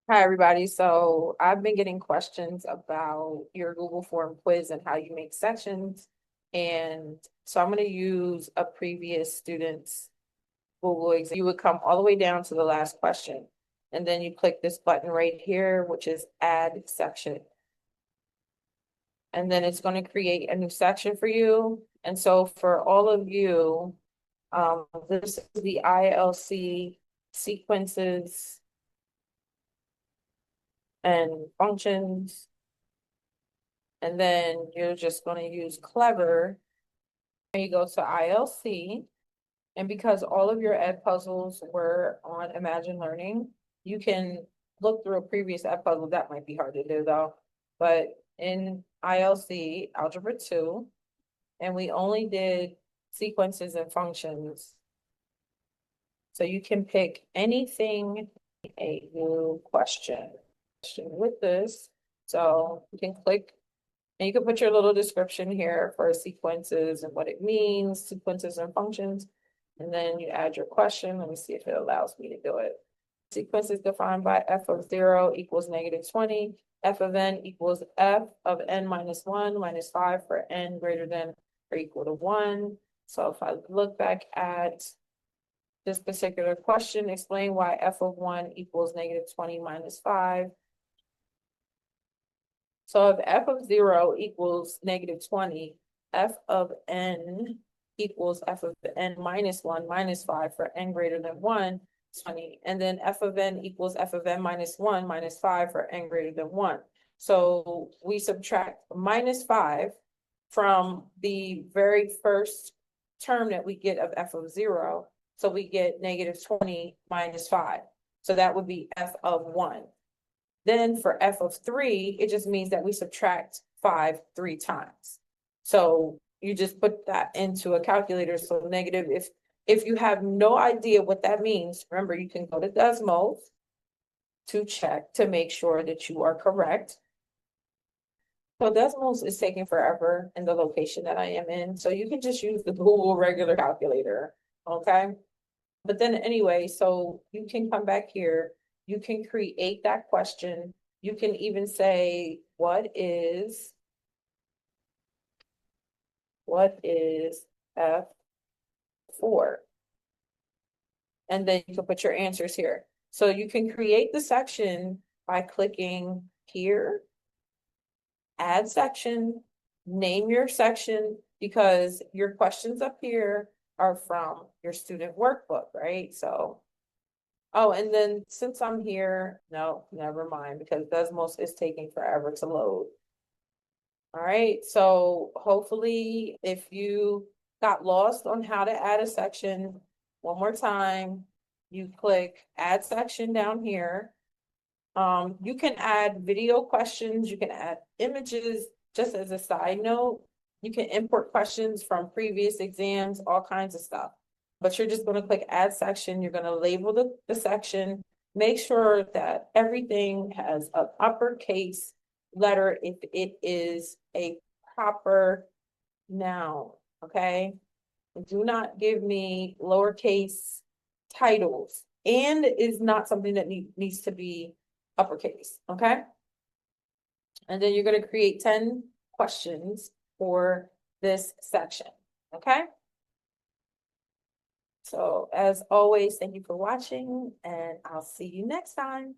Hi, everybody. So I've been getting questions about your Google Form quiz and how you make sections. And so I'm going to use a previous student's Google exam. You would come all the way down to the last question. And then you click this button right here, which is add section. And then it's going to create a new section for you. And so for all of you, this is the ILC sequences and functions. And then you're just going to use Clever. And you go to ILC. And because all of your ed puzzles were on Imagine Learning, you can look through a previous ed puzzle. That might be hard to do though. But in ILC, Algebra 2, and we only did sequences and functions. So you can pick anything, a new question with this. So you can click and you can put your little description here for sequences and what it means, sequences and functions. And then you add your question. Let me see if it allows me to do it. Sequence is defined by f of 0 equals -20. F of n equals f of n minus 1 minus 5 for n greater than or equal to 1. So if I look back at this particular question, explain why f of 1 equals -20 minus 5. So if f of 0 equals -20, f of n equals f of n minus 1 minus 5 for n greater than 1, 20. And then f of n equals f of n minus 1 minus 5 for n greater than 1. So we subtract minus 5 from the very first term that we get of f of 0. So we get -20 minus 5. So that would be f of 1. Then for f of 3, it just means that we subtract 5 3 times. So you just put that into a calculator. So negative, if you have no idea what that means, remember you can go to Desmos to check to make sure that you are correct. So Desmos is taking forever in the location that I am in. So you can just use the Google regular calculator. Okay. But then anyway, so you can come back here, you can create that question. You can even say, what is F4? And then you can put your answers here. So you can create the section by clicking here, add section, name your section, because your questions up here are from your student workbook, right? So oh, and then since I'm here, no, never mind, because Desmos is taking forever to load. All right, so hopefully if you got lost on how to add a section, one more time, you click add section down here. You can add video questions, you can add images, just as a side note. You can import questions from previous exams, all kinds of stuff. But you're just going to click add section. You're going to label the section. Make sure that everything has an uppercase letter if it is a proper noun. Okay. Do not give me lowercase titles. And is not something that needs to be uppercase. Okay. And then you're going to create 10 questions for this section. Okay. So as always, thank you for watching and I'll see you next time.